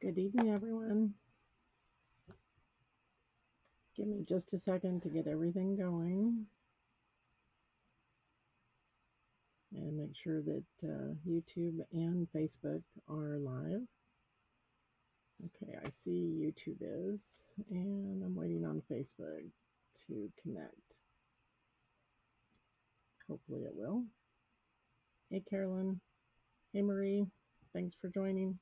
Good evening, everyone. Give me just a second to get everything going and make sure that YouTube and Facebook are live. Okay, I see YouTube is, and I'm waiting on Facebook to connect. Hopefully, it will. Hey, Carolyn. Hey, Marie. Thanks for joining.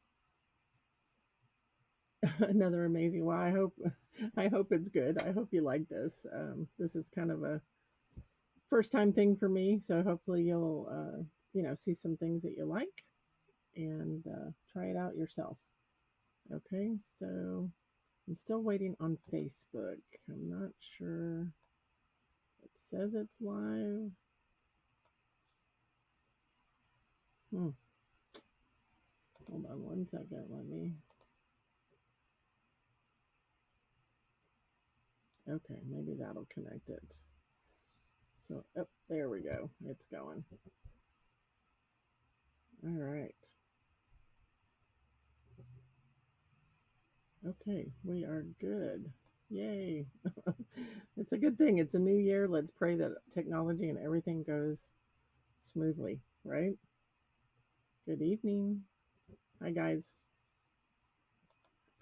Another amazing. Well, I hope it's good. I hope you like this. This is kind of a first time thing for me, so hopefully you'll see some things that you like and try it out yourself. Okay, so I'm still waiting on Facebook. I'm not sure. It says it's live. Hmm. Hold on one second. Let me. Okay, maybe that'll connect it. So, oh, there we go. It's going. All right. Okay, we are good. Yay. It's a good thing. It's a new year. Let's pray that technology and everything goes smoothly, right? Good evening. Hi, guys.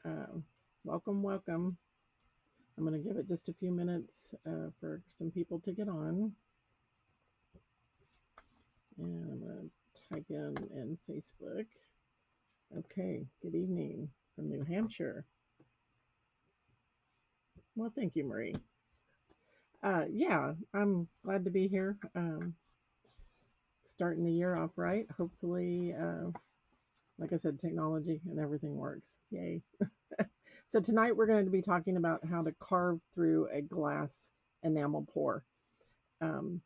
Uh, welcome, welcome. I'm going to give it just a few minutes for some people to get on. And I'm going to type in Facebook. Okay, good evening from New Hampshire. Well, thank you, Marie. Yeah, I'm glad to be here. Starting the year off right. Hopefully, like I said, technology and everything works. Yay. So tonight we're going to be talking about how to carve through a glass enamel pour. Um,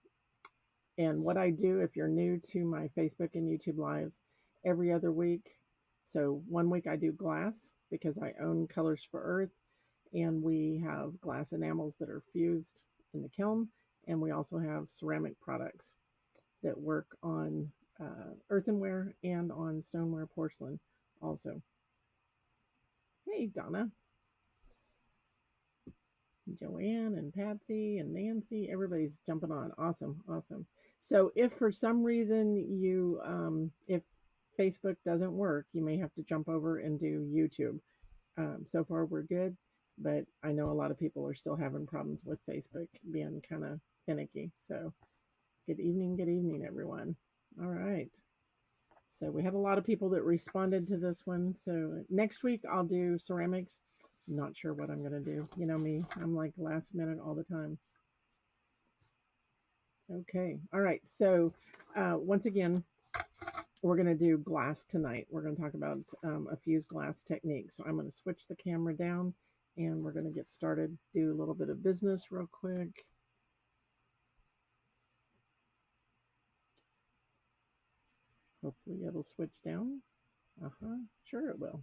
and what I do, if you're new to my Facebook and YouTube lives, every other week. So one week I do glass because I own Colors for Earth, and we have glass enamels that are fused in the kiln, and we also have ceramic products that work on earthenware and on stoneware porcelain also. Hey, Donna. Joanne and Patsy and Nancy, everybody's jumping on. Awesome, awesome. So if for some reason if Facebook doesn't work, you may have to jump over and do YouTube. So far we're good, but I know a lot of people are still having problems with Facebook being kind of finicky. So good evening, everyone. All right. So we had a lot of people that responded to this one. So next week I'll do ceramics. Not sure what I'm going to do. You know me, I'm like last minute all the time. Okay. All right. So once again, we're going to do glass tonight. We're going to talk about a fused glass technique. So I'm going to switch the camera down and we're going to get started, do a little bit of business real quick. Hopefully it'll switch down. Uh-huh. Sure it will.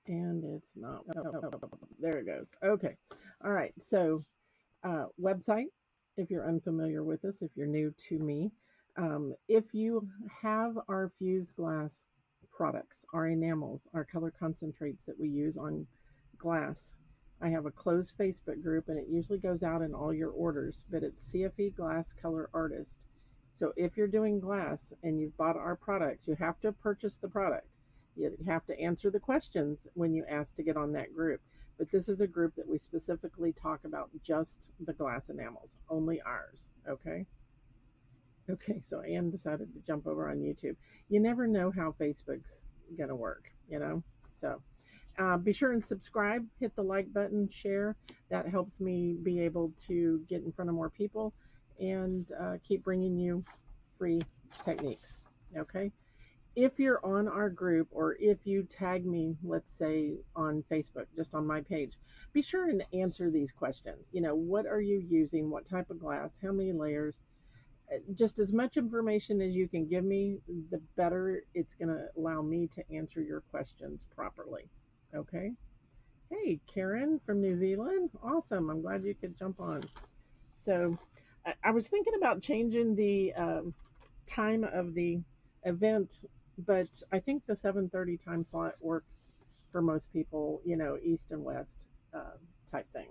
And it's not. There it goes. Okay. All right. So website, if you're unfamiliar with this, if you're new to me. If you have our fused glass products, our enamels, our color concentrates that we use on glass, I have a closed Facebook group and it usually goes out in all your orders, but it's CFE Glass Color Artist. So if you're doing glass and you've bought our products, you have to purchase the product. You have to answer the questions when you ask to get on that group. But this is a group that we specifically talk about just the glass enamels, only ours. Okay. Okay. So Anne decided to jump over on YouTube. You never know how Facebook's going to work, you know? So be sure and subscribe, hit the like button, share. That helps me be able to get in front of more people and keep bringing you free techniques. Okay. If you're on our group or if you tag me, let's say on Facebook, just on my page, be sure and answer these questions. You know, what are you using? What type of glass? How many layers? Just as much information as you can give me, the better it's going to allow me to answer your questions properly. Okay. Hey, Karen from New Zealand. Awesome. I'm glad you could jump on. So I was thinking about changing the time of the event but I think the 7:30 time slot works for most people, you know, east and west type thing.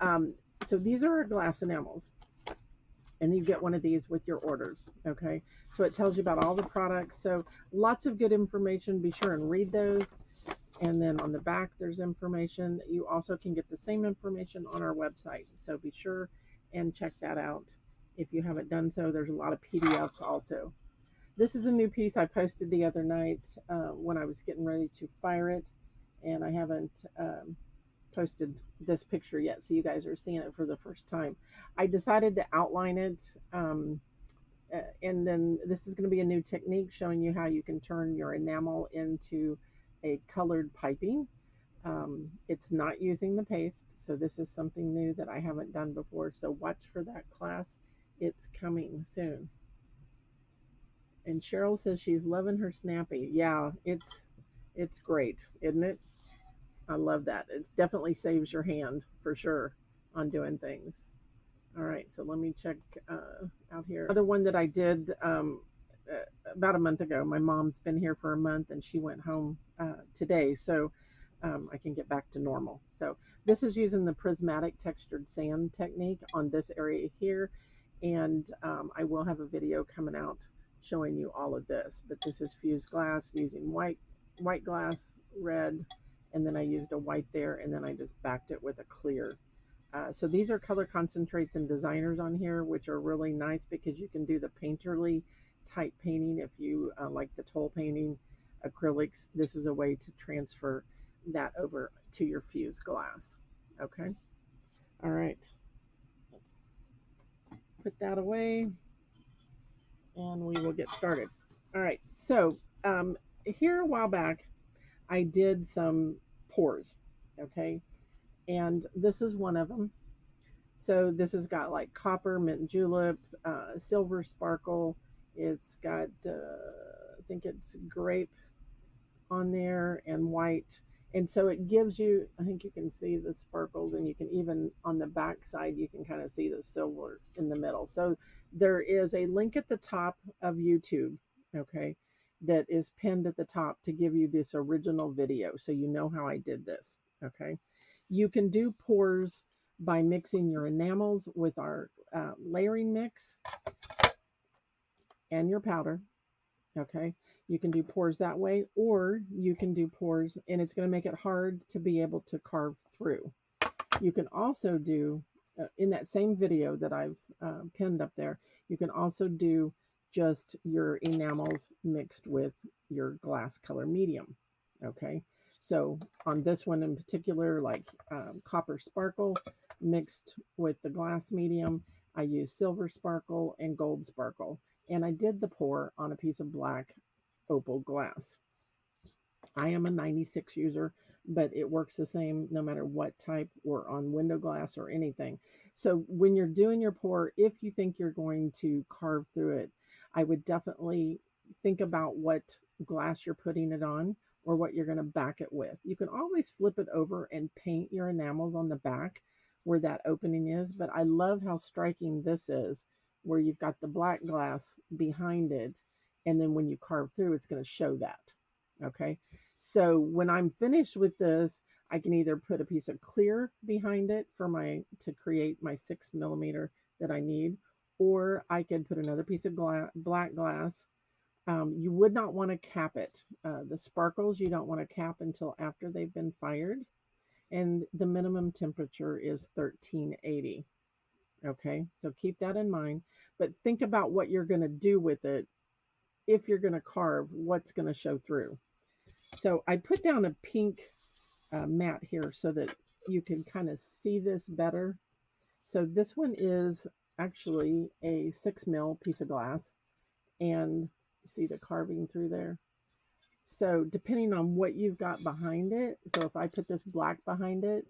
Um, so these are our glass enamels, and you get one of these with your orders. Okay, so it tells you about all the products. So lots of good information. Be sure and read those. And then on the back, there's information. You also can get the same information on our website. So be sure and check that out. If you haven't done so, there's a lot of PDFs also. This is a new piece I posted the other night when I was getting ready to fire it, and I haven't posted this picture yet, so you guys are seeing it for the first time. I decided to outline it, and then this is going to be a new technique showing you how you can turn your enamel into a colored piping. It's not using the paste, so this is something new that I haven't done before. So watch for that class. It's coming soon. And Cheryl says she's loving her snappy. Yeah, it's great, isn't it? I love that. It definitely saves your hand for sure on doing things. All right, so let me check out here. Another one that I did about a month ago. My mom's been here for a month and she went home today, so I can get back to normal. So this is using the prismatic textured sand technique on this area here, and I will have a video coming out showing you all of this. But this is fused glass using white glass, red, and then I used a white there, and then I just backed it with a clear. So these are color concentrates and designers on here, which are really nice because you can do the painterly type painting if you like the toll painting, acrylics. This is a way to transfer that over to your fused glass. Okay. All right. Let's put that away and we will get started. All right. So here a while back, I did some pours. Okay. And this is one of them. So this has got like copper, mint julep, silver sparkle. It's got, I think it's grape on there and white. And so it gives you, I think you can see the sparkles, and you can even on the back side, you can kind of see the silver in the middle. So there is a link at the top of YouTube, okay, that is pinned at the top to give you this original video so you know how I did this, okay. You can do pours by mixing your enamels with our layering mix and your powder. Okay, you can do pours that way, or you can do pours, and it's going to make it hard to be able to carve through. You can also do, in that same video that I've pinned up there, you can also do just your enamels mixed with your glass color medium. Okay, so on this one in particular, like copper sparkle mixed with the glass medium, I use silver sparkle and gold sparkle. And I did the pour on a piece of black opal glass. I am a 96 user, but it works the same no matter what type, or on window glass or anything. So when you're doing your pour, if you think you're going to carve through it, I would definitely think about what glass you're putting it on or what you're going to back it with. You can always flip it over and paint your enamels on the back where that opening is, but I love how striking this is, where you've got the black glass behind it, and then when you carve through, it's going to show that. Okay, so when I'm finished with this, I can either put a piece of clear behind it for to create my 6mm that I need, or I could put another piece of black glass. You would not want to cap it. The sparkles you don't want to cap until after they've been fired, and the minimum temperature is 1380. Okay, so keep that in mind, but think about what you're going to do with it. If you're going to carve, what's going to show through. So I put down a pink mat here so that you can kind of see this better. So this one is actually a 6mm piece of glass, and see the carving through there. So depending on what you've got behind it, so if I put this black behind it,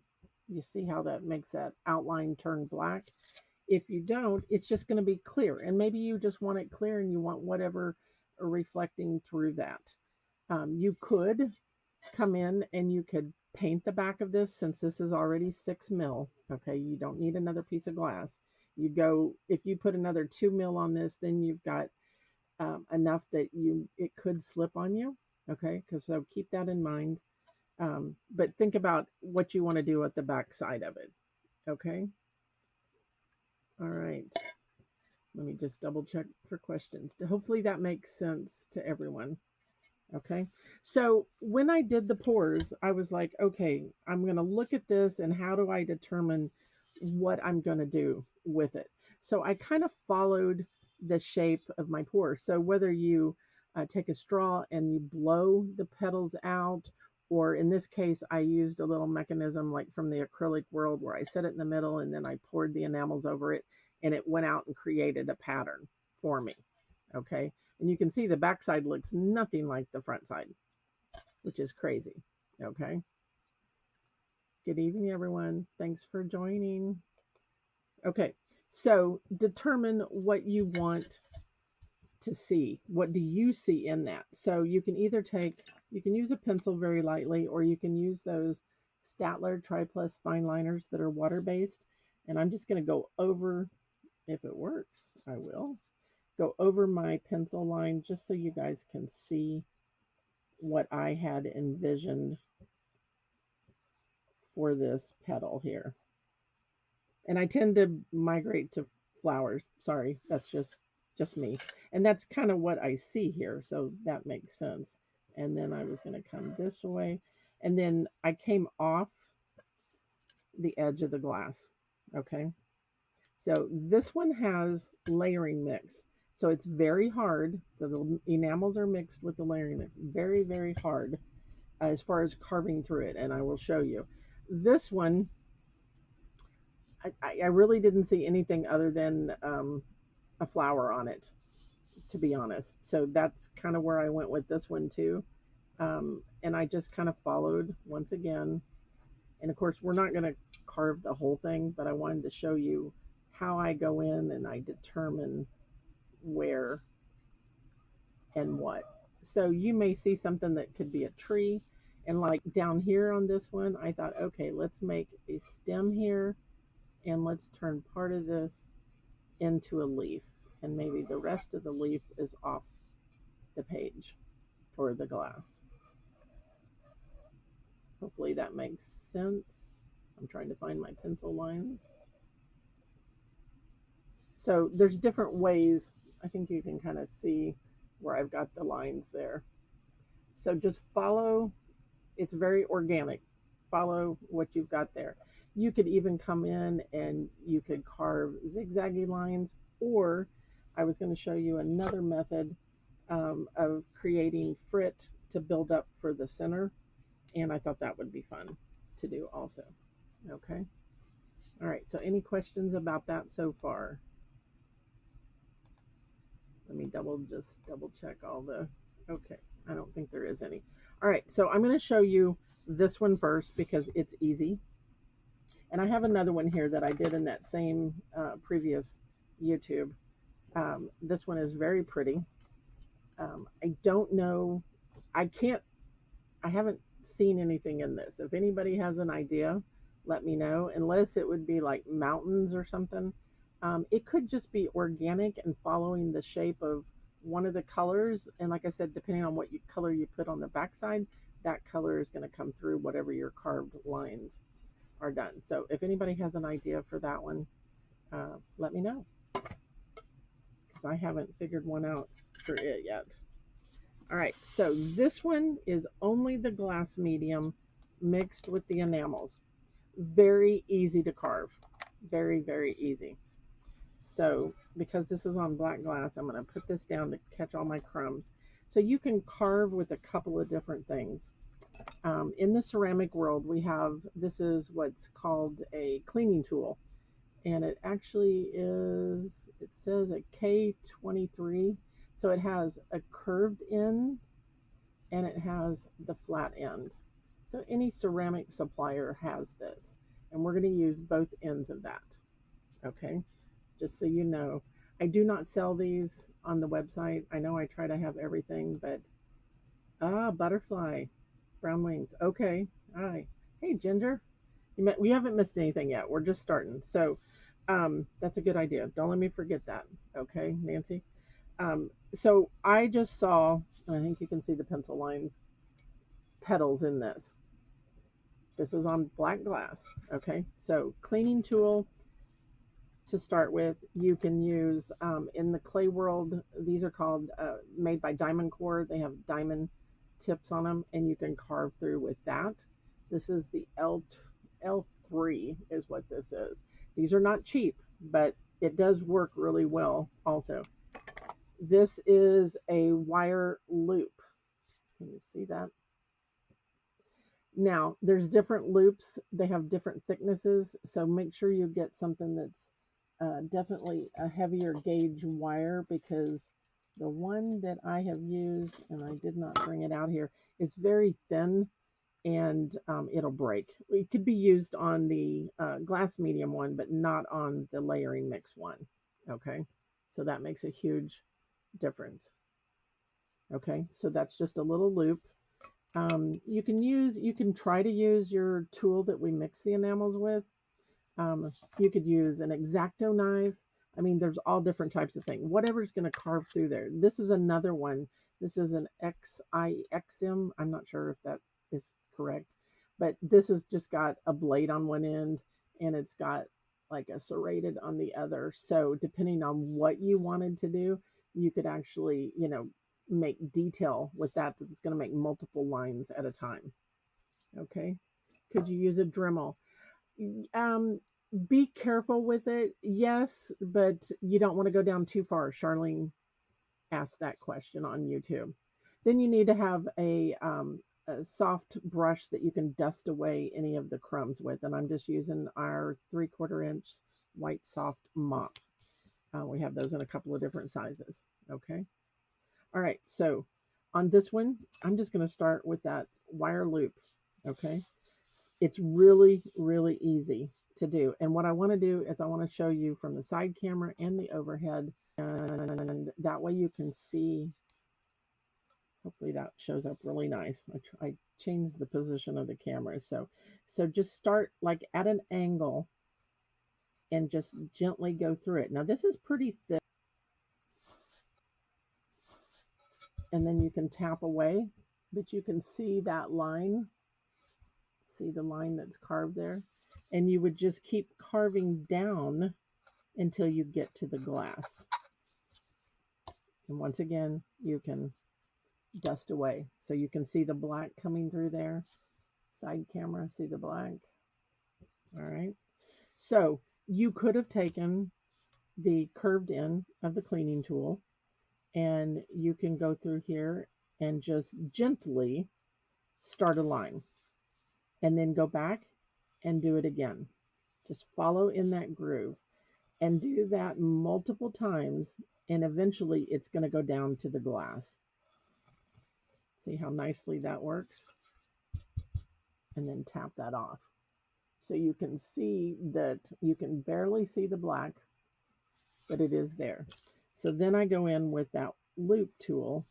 you see how that makes that outline turn black. If you don't, it's just going to be clear, and maybe you just want it clear and you want whatever reflecting through that. You could come in and you could paint the back of this, since this is already 6mm. Okay, you don't need another piece of glass. You go, if you put another 2mm on this, then you've got enough that it could slip on you. Okay, because so keep that in mind. But think about what you want to do at the back side of it. Okay. All right. Let me just double check for questions. Hopefully that makes sense to everyone. Okay. So when I did the pores, I was like, okay, I'm going to look at this and how do I determine what I'm going to do with it? So I kind of followed the shape of my pores. So whether you take a straw and you blow the petals out, or in this case, I used a little mechanism like from the acrylic world where I set it in the middle and then I poured the enamels over it and it went out and created a pattern for me. Okay. And you can see the backside looks nothing like the front side, which is crazy. Okay. Good evening, everyone. Thanks for joining. Okay. So determine what you want to see. What do you see in that? So you can either you can use a pencil very lightly, or you can use those Statler Tri-Plus fine liners that are water-based. And I'm just going to go over, if it works, I will go over my pencil line just so you guys can see what I had envisioned for this petal here. And I tend to migrate to flowers. Sorry, that's just me. And that's kind of what I see here, so that makes sense. And then I was going to come this way, and then I came off the edge of the glass. Okay. So this one has layering mix. So it's very hard. So the enamels are mixed with the layering mix. Very, very hard as far as carving through it. And I will show you. This one, I really didn't see anything other than a flower on it, to be honest. So that's kind of where I went with this one too. And I just kind of followed once again. And of course, we're not going to carve the whole thing, but I wanted to show you how I go in and I determine where and what. So you may see something that could be a tree. And like down here on this one, I thought, okay, let's make a stem here and let's turn part of this into a leaf. And maybe the rest of the leaf is off the page or the glass. Hopefully that makes sense. I'm trying to find my pencil lines. So there's different ways. I think you can kind of see where I've got the lines there. So just follow. It's very organic. Follow what you've got there. You could even come in and you could carve zigzaggy lines, or I was going to show you another method of creating frit to build up for the center. And I thought that would be fun to do also. Okay. All right. So any questions about that so far? Let me double check all the, okay. I don't think there is any. All right. So I'm going to show you this one first because it's easy. And I have another one here that I did in that same previous YouTube. This one is very pretty. I don't know. I haven't seen anything in this. If anybody has an idea, let me know. Unless it would be like mountains or something. It could just be organic and following the shape of one of the colors. And like I said, depending on what color you put on the backside, that color is going to come through whatever your carved lines are done. So if anybody has an idea for that one, let me know. Because I haven't figured one out for it yet. All right, so this one is only the glass medium mixed with the enamels. Very easy to carve. Very, very easy. So because this is on black glass, I'm going to put this down to catch all my crumbs. So you can carve with a couple of different things. In the ceramic world, we have, this is what's called a cleaning tool. And it actually is, it says a K23. So it has a curved end and it has the flat end. So any ceramic supplier has this. And we're going to use both ends of that. Okay, just so you know. I do not sell these on the website. I know I try to have everything, but butterfly, brown wings. Okay, all right. Hey, Ginger, we haven't missed anything yet. We're just starting. So that's a good idea. Don't let me forget that. Okay, Nancy. So I just saw, I think you can see the pencil lines, petals in this. This is on black glass. Okay, so cleaning tool to start with, you can use in the clay world. These are called made by Diamond Core. They have diamond tips on them, and you can carve through with that. This is the L3 is what this is. These are not cheap, but it does work really well. Also, this is a wire loop. Can you see that? Now, there's different loops. They have different thicknesses, so make sure you get something that's definitely a heavier gauge wire, because the one that I have used, and I did not bring it out here, it's very thin, and it'll break. It could be used on the glass medium one, but not on the layering mix one. Okay, so that makes a huge difference. Okay, so that's just a little loop. You can try to use your tool that we mix the enamels with. You could use an X-Acto knife. I mean, there's all different types of things. Whatever's going to carve through there. This is another one. This is an XIXM. I'm not sure if that is correct, but this has just got a blade on one end, and it's got like a serrated on the other. So depending on what you wanted to do, you could actually, make detail with that that's going to make multiple lines at a time. Okay. Could you use a Dremel? Um, be careful with it, yes, but you don't want to go down too far. Charlene asked that question on YouTube. Then you need to have a soft brush that you can dust away any of the crumbs with, and I'm just using our 3/4 inch white soft mop. We have those in a couple of different sizes. Okay. All right. So on this one, I'm just going to start with that wire loop. Okay. It's really, really easy to do. And what I want to do is I want to show you from the side camera and the overhead. And that way you can see, hopefully that shows up really nice. I changed the position of the camera. So just start like at an angle and just gently go through it. Now this is pretty thick. And then you can tap away, but you can see that line. See the line that's carved there? And you would just keep carving down until you get to the glass. And once again, you can dust away. So you can see the black coming through there. Side camera, see the black. All right. So you could have taken the curved end of the cleaning tool, and you can go through here and just gently start a line, and then go back and do it again. Just follow in that groove and do that multiple times, and eventually it's going to go down to the glass. See how nicely that works? And then tap that off. So you can see that you can barely see the black, but it is there. So then I go in with that loop tool,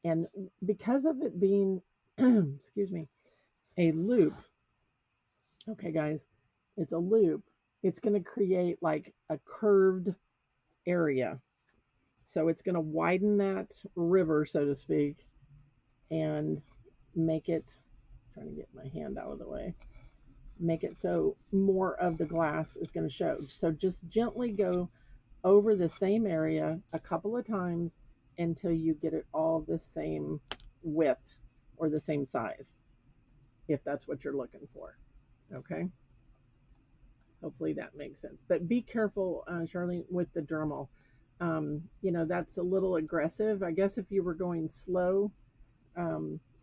and because of it being, excuse me, a loop, okay guys, it's a loop, it's going to create like a curved area. So it's going to widen that river, so to speak, and make it, I'm trying to get my hand out of the way, make it so more of the glass is going to show. So just gently go over the same area a couple of times until you get it all the same width or the same size, if that's what you're looking for. Okay. Hopefully that makes sense. But be careful, Charlene, with the Dremel. That's a little aggressive. I guess if you were going slow,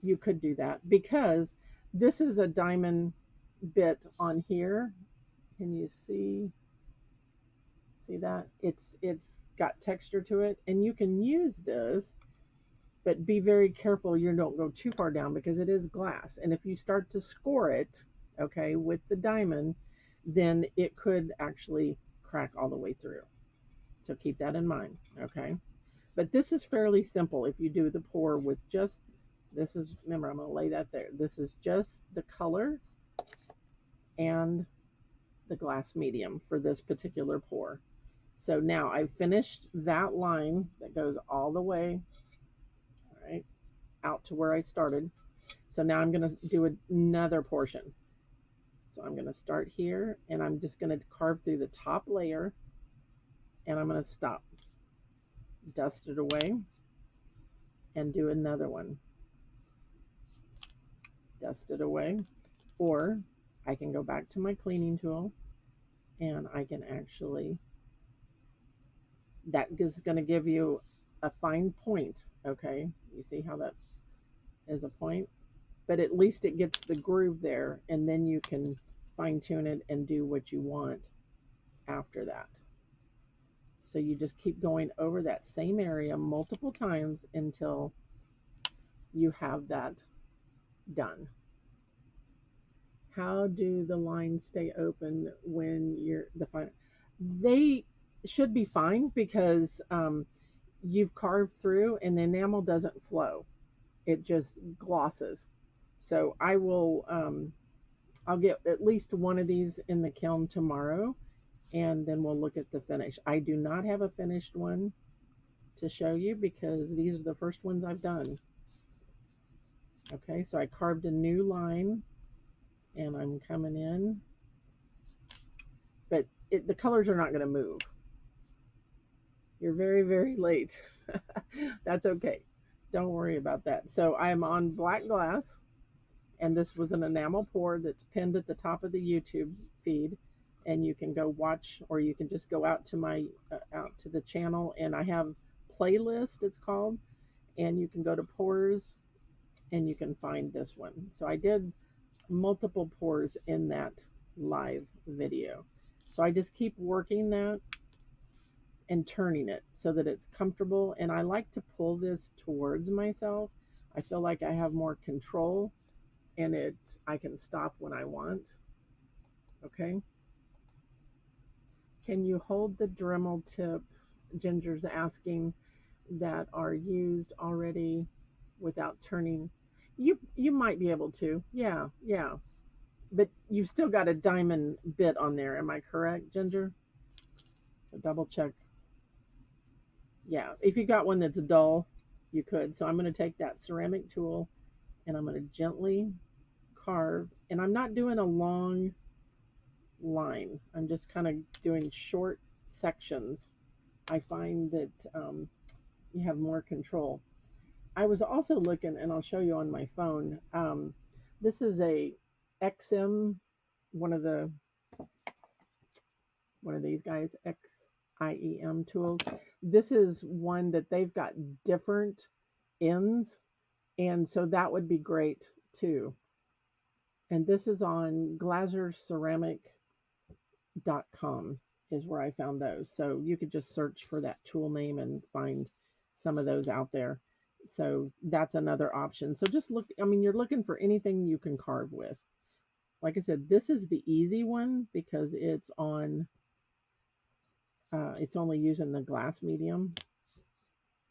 you could do that, because this is a diamond bit on here. Can you see that? It's got texture to it, and you can use this, but be very careful you don't go too far down, because it is glass. And if you start to score it, okay, with the diamond, then it could actually crack all the way through. So keep that in mind, okay? But this is fairly simple if you do the pour with just, this is, remember, I'm going to lay that there. This is just the color and the glass medium for this particular pour. So now I've finished that line that goes all the way, right, out to where I started. So now I'm going to do another portion. So I'm going to start here and I'm just going to carve through the top layer and I'm going to stop, dust it away and do another one. Dust it away. Or I can go back to my cleaning tool and I can actually, that is going to give you a fine point. Okay. You see how that is a point? But at least it gets the groove there and then you can fine tune it and do what you want after that. So you just keep going over that same area multiple times until you have that done. How do the lines stay open when you're the fine? They should be fine because you've carved through and the enamel doesn't flow. It just glosses. So I'll get at least one of these in the kiln tomorrow and then we'll look at the finish. I do not have a finished one to show you because these are the first ones I've done. Okay, so I carved a new line and I'm coming in, but the colors are not going to move. You're very, very late. That's okay. Don't worry about that. So I'm on black glass and this was an enamel pour that's pinned at the top of the YouTube feed and you can go watch or you can just go out to my out to the channel and I have playlist it's called and you can go to pours and you can find this one. So I did multiple pours in that live video. So I just keep working that and turning it so that it's comfortable and I like to pull this towards myself. I feel like I have more control and I can stop when I want. Okay. Can you hold the Dremel tip, Ginger's asking, that are used already without turning? You might be able to. Yeah, yeah. But you've still got a diamond bit on there. Am I correct, Ginger? So double check. Yeah, if you got one that's dull, you could. So I'm going to take that ceramic tool and I'm going to gently carve. And I'm not doing a long line. I'm just kind of doing short sections. I find that you have more control. I was also looking, and I'll show you on my phone. This is a XM, one of these guys, XIEM tools. This is one that they've got different ends, and so that would be great too. And this is on glazerceramic.com is where I found those. So you could just search for that tool name and find some of those out there. So that's another option. So just look, I mean, you're looking for anything you can carve with. Like I said, this is the easy one because it's on, it's only using the glass medium.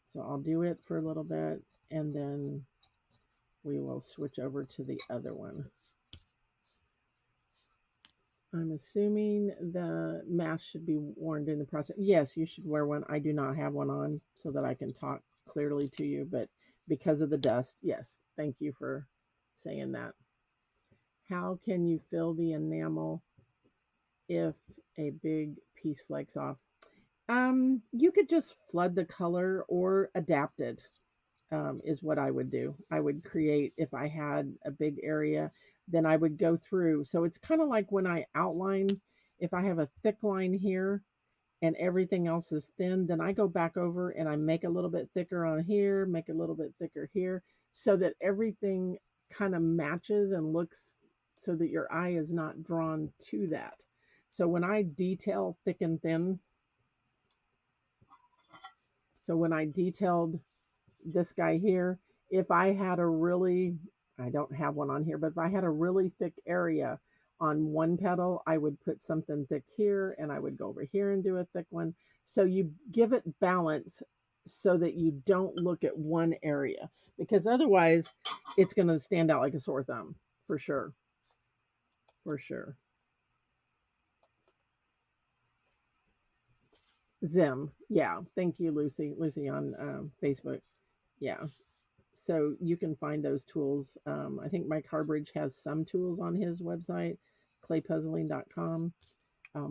So I'll do it for a little bit and then we will switch over to the other one. I'm assuming the mask should be worn during the process. Yes, you should wear one. I do not have one on so that I can talk clearly to you, but because of the dust, yes. Thank you for saying that. How can you fill the enamel if a big piece flakes off? You could just flood the color or adapt it, is what I would do. I would create, if I had a big area, then I would go through. So it's kind of like when I outline, if I have a thick line here and everything else is thin, then I go back over and I make a little bit thicker on here, make a little bit thicker here, so that everything kind of matches and looks so that your eye is not drawn to that. So when I detail thick and thin, so when I detailed this guy here, if I had a really, I don't have one on here, but if I had a really thick area on one petal, I would put something thick here and I would go over here and do a thick one. So you give it balance so that you don't look at one area, because otherwise it's going to stand out like a sore thumb for sure. For sure. Zim. Yeah. Thank you, Lucy. Lucy on Facebook. Yeah. So you can find those tools. I think Mike Harbridge has some tools on his website, claypuzzling.com.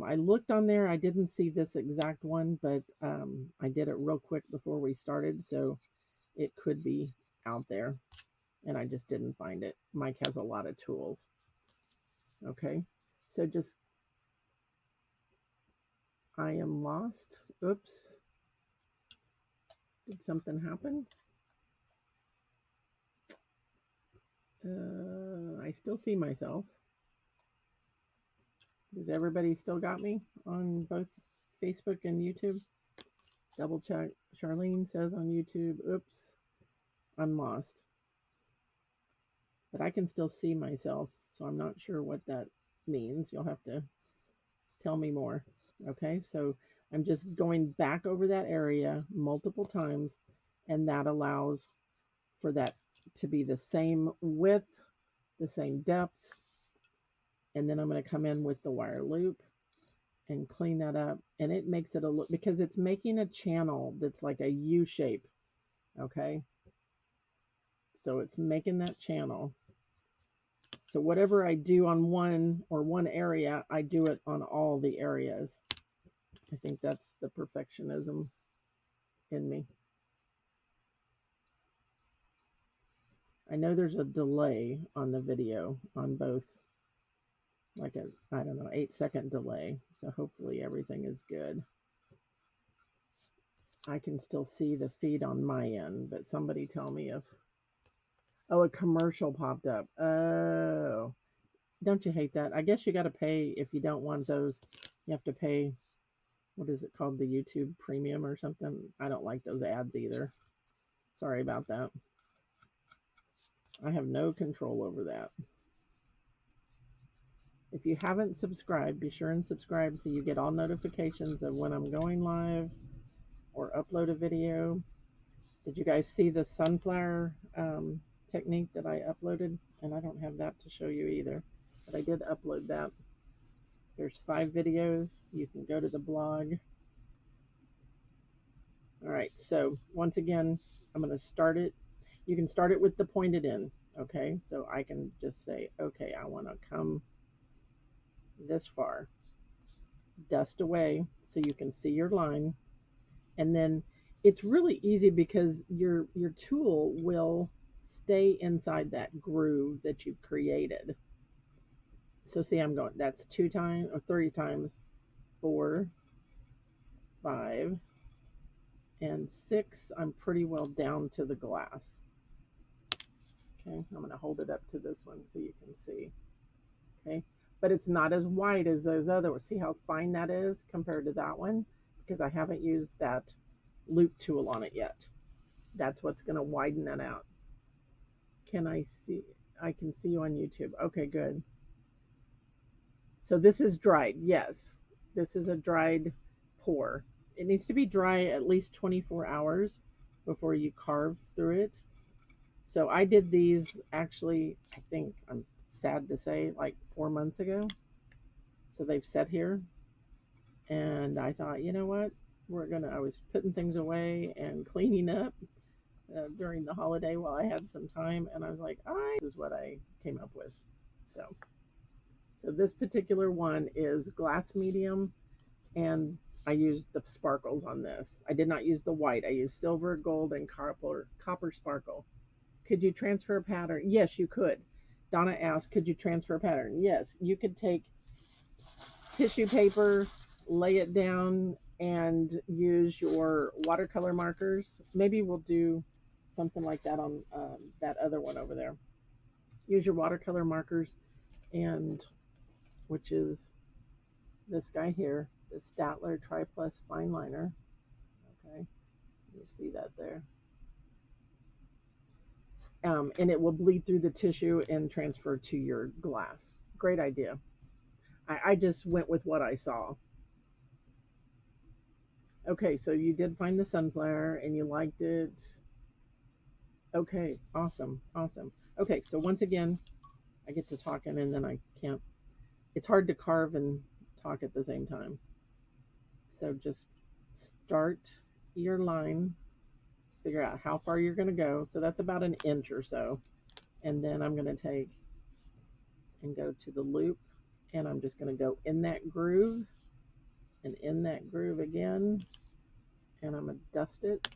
I looked on there. I didn't see this exact one, but I did it real quick before we started, so it could be out there, and I just didn't find it. Mike has a lot of tools. Okay, so just I am lost. Oops, did something happen? I still see myself. Does everybody still got me on both Facebook and YouTube? Double check. Charlene says on YouTube, oops, I'm lost. But I can still see myself, so I'm not sure what that means. You'll have to tell me more. Okay, so I'm just going back over that area multiple times, and that allows for that to be the same width, the same depth, and then I'm going to come in with the wire loop and clean that up, and it makes it a look, because it's making a channel that's like a U shape. Okay, so it's making that channel. So whatever I do on one area, I do it on all the areas. I think that's the perfectionism in me. I know there's a delay on the video on both, like a, I don't know, 8-second delay. So hopefully everything is good. I can still see the feed on my end, but somebody tell me if, oh, a commercial popped up. Oh, don't you hate that? I guess you got to pay if you don't want those. You have to pay, what is it called? The YouTube premium or something. I don't like those ads either. Sorry about that. I have no control over that. If you haven't subscribed, be sure and subscribe so you get all notifications of when I'm going live or upload a video. Did you guys see the sunflower technique that I uploaded? And I don't have that to show you either, but I did upload that. There's 5 videos. You can go to the blog. All right, so once again, I'm going to start it. You can start it with the pointed end, okay? So I can just say, okay, I want to come this far. Dust away so you can see your line. And then it's really easy because your tool will stay inside that groove that you've created. So see, I'm going, that's 2 times or 3 times, 4, 5, and 6. I'm pretty well down to the glass. Okay, I'm going to hold it up to this one so you can see. Okay, but it's not as wide as those other ones. See how fine that is compared to that one? Because I haven't used that loop tool on it yet. That's what's going to widen that out. Can I see? I can see you on YouTube. Okay, good. So this is dried. Yes, this is a dried pour. It needs to be dry at least 24 hours before you carve through it. So I did these actually, I think, I'm sad to say, like 4 months ago. So they've sat here. And I thought, you know what? I was putting things away and cleaning up during the holiday while I had some time. And I was like, this is what I came up with. So this particular one is glass medium, and I used the sparkles on this. I did not use the white. I used silver, gold, and copper sparkle. Could you transfer a pattern? Yes, you could. Donna asked, could you transfer a pattern? Yes, you could take tissue paper, lay it down, and use your watercolor markers. Maybe we'll do something like that on that other one over there. Use your watercolor markers, and which is this guy here, the Statler Tri-Plus Fine Liner. Okay, you see that there. And it will bleed through the tissue and transfer to your glass. Great idea. I just went with what I saw. Okay, so you did find the sunflower and you liked it. Okay, awesome, awesome. Okay, so once again, I get to talking and then I can't. It's hard to carve and talk at the same time. So just start your line, figure out how far you're going to go. So that's about an inch or so. And then I'm going to take and go to the loop, and I'm just going to go in that groove and in that groove again, and I'm going to dust it.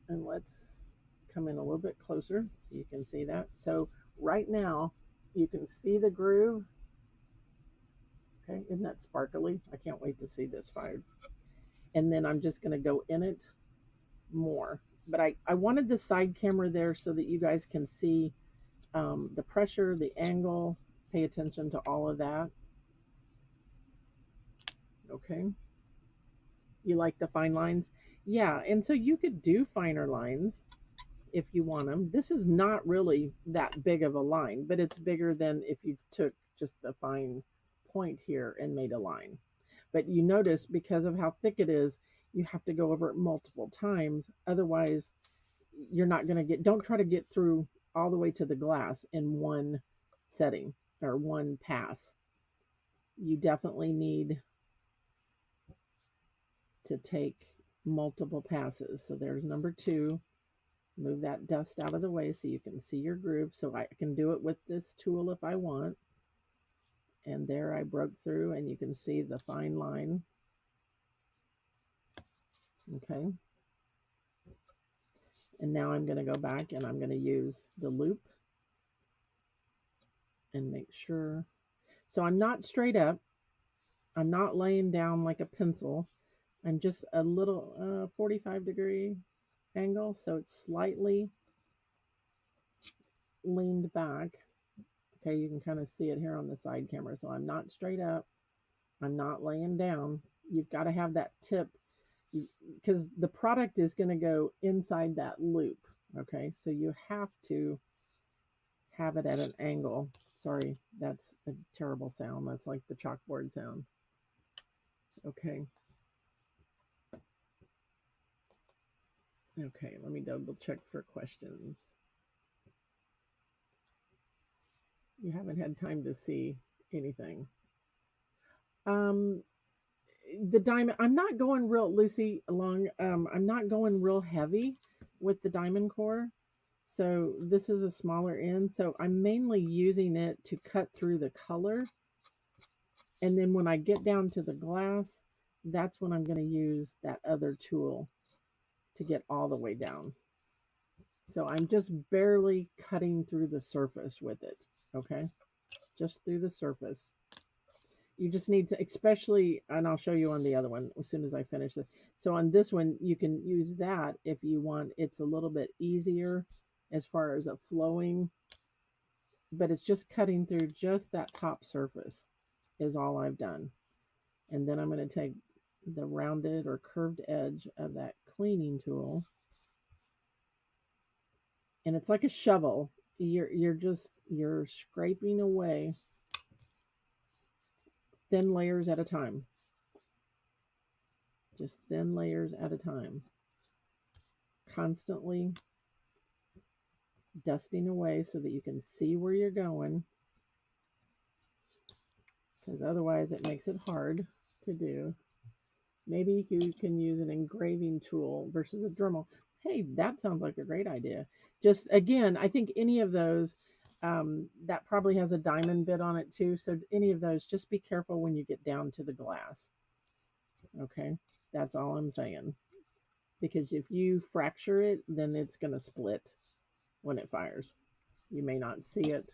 And let's come in a little bit closer so you can see that. So right now you can see the groove. Okay, isn't that sparkly? I can't wait to see this fired. And then I'm just going to go in it more. But I wanted the side camera there so that you guys can see the pressure, the angle, pay attention to all of that. Okay. You like the fine lines? Yeah, and so you could do finer lines if you want them. This is not really that big of a line, but it's bigger than if you took just the fine point here and made a line. But you notice because of how thick it is, you have to go over it multiple times. Otherwise, you're not going to get, don't try to get through all the way to the glass in one setting or one pass. You definitely need to take multiple passes. So there's number 2. Move that dust out of the way so you can see your groove. So I can do it with this tool if I want. And there I broke through, and you can see the fine line. Okay. And now I'm going to go back and I'm going to use the loop and make sure. So I'm not straight up. I'm not laying down like a pencil. I'm just a little 45-degree angle. So it's slightly leaned back. Okay, you can kind of see it here on the side camera. So I'm not straight up. I'm not laying down. You've got to have that tip because the product is going to go inside that loop. Okay, so you have to have it at an angle. Sorry, that's a terrible sound. That's like the chalkboard sound. Okay. Okay, let me double check for questions. You haven't had time to see anything. The diamond, I'm not going real, Lucy, along, I'm not going real heavy with the diamond core. So this is a smaller end. So I'm mainly using it to cut through the color. And then when I get down to the glass, that's when I'm going to use that other tool to get all the way down. So I'm just barely cutting through the surface with it. Okay. Just through the surface. You just need to, especially, and I'll show you on the other one as soon as I finish it. So on this one, you can use that if you want. It's a little bit easier as far as a flowing, but it's just cutting through just that top surface is all I've done. And then I'm going to take the rounded or curved edge of that cleaning tool. And it's like a shovel. You're scraping away thin layers at a time. Just thin layers at a time. Constantly dusting away so that you can see where you're going. Because otherwise it makes it hard to do. Maybe you can use an engraving tool versus a Dremel. Hey, that sounds like a great idea. Just, again, I think any of those, that probably has a diamond bit on it too. So any of those, just be careful when you get down to the glass. Okay, that's all I'm saying. Because if you fracture it, then it's going to split when it fires. You may not see it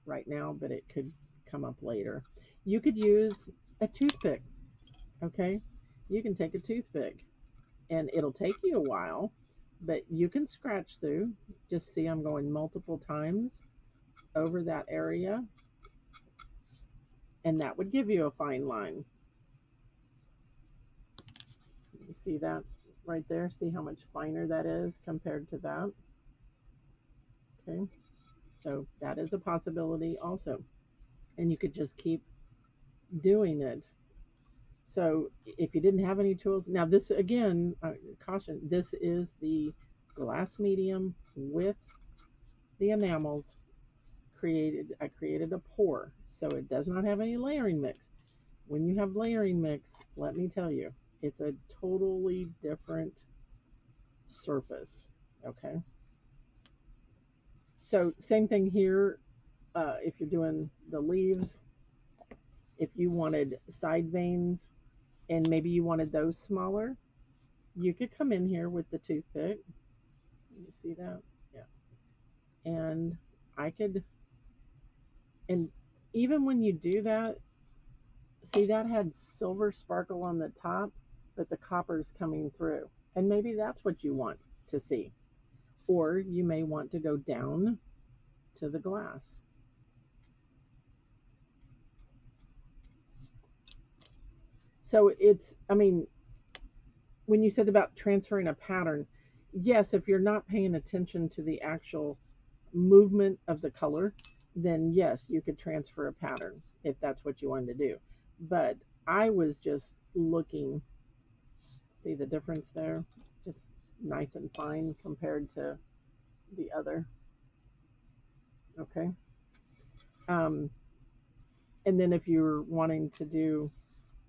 right now, but it could come up later. You could use a toothpick. Okay, you can take a toothpick and it'll take you a while, but you can scratch through. Just see I'm going multiple times over that area, and that would give you a fine line. You see that right there? See how much finer that is compared to that? Okay, so that is a possibility also. And you could just keep doing it. So if you didn't have any tools, now this again, caution, this is the glass medium with the enamels created. I created a pour, so it does not have any layering mix. When you have layering mix, let me tell you, It's a totally different surface. Okay. So same thing here. If you're doing the leaves, if you wanted side veins and maybe you wanted those smaller, you could come in here with the toothpick. You see that? Yeah. And I could, and even when you do that, see that had silver sparkle on the top, but the copper's coming through. And maybe that's what you want to see. Or you may want to go down to the glass. So it's, I mean, when you said about transferring a pattern, yes, if you're not paying attention to the actual movement of the color, then yes, you could transfer a pattern if that's what you wanted to do. But I was just looking, see the difference there? Just nice and fine compared to the other. Okay. Um, and then if you're wanting to do,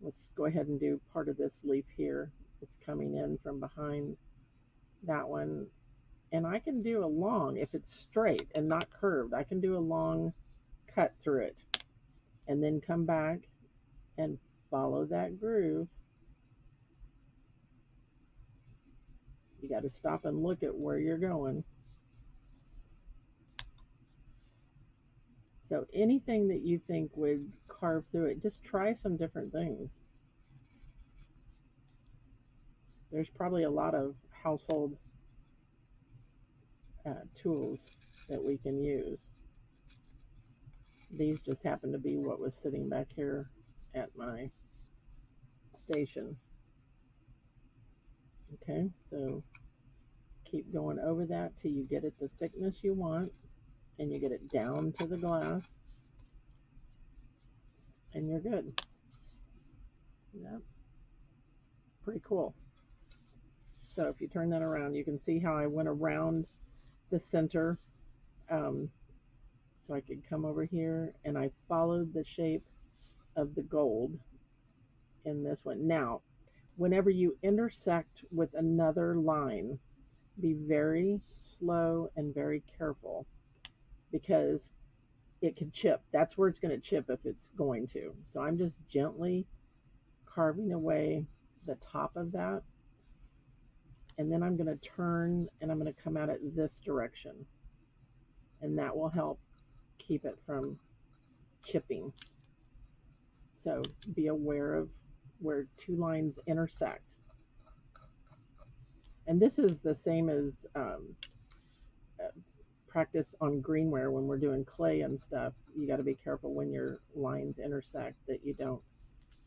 let's go ahead and do part of this leaf here. It's coming in from behind that one. And I can do a long, if it's straight and not curved, I can do a long cut through it and then come back and follow that groove. You got to stop and look at where you're going. So anything that you think would carve through it, just try some different things. There's probably a lot of household tools that we can use. These just happen to be what was sitting back here at my station. Okay, so keep going over that till you get it the thickness you want and you get it down to the glass and you're good. Yep, pretty cool. So if you turn that around, you can see how I went around the center. Um, so I could come over here and I followed the shape of the gold in this one. Now, whenever you intersect with another line, be very slow and very careful because it could chip. That's where it's going to chip if it's going to. So I'm just gently carving away the top of that. And then I'm going to turn and I'm going to come at it this direction. And that will help keep it from chipping. So be aware of where two lines intersect. And this is the same as practice on greenware when we're doing clay and stuff. You got to be careful when your lines intersect that you don't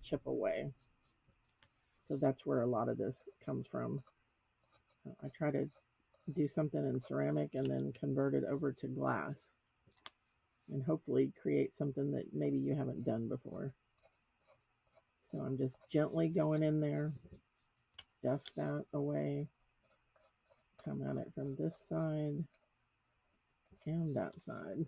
chip away. So that's where a lot of this comes from. I try to do something in ceramic and then convert it over to glass and hopefully create something that maybe you haven't done before. So I'm just gently going in there, dust that away, come at it from this side and that side.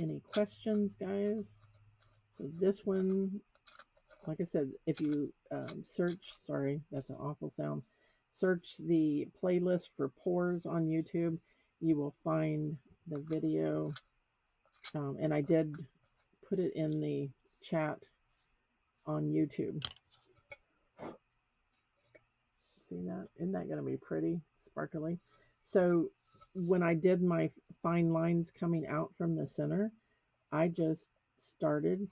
Any questions, guys? So this one, like I said, if you search, sorry, that's an awful sound, search the playlist for pores on YouTube, you will find the video. And I did put it in the chat on YouTube. See that? Isn't that going to be pretty sparkly? So when I did my fine lines coming out from the center, I just started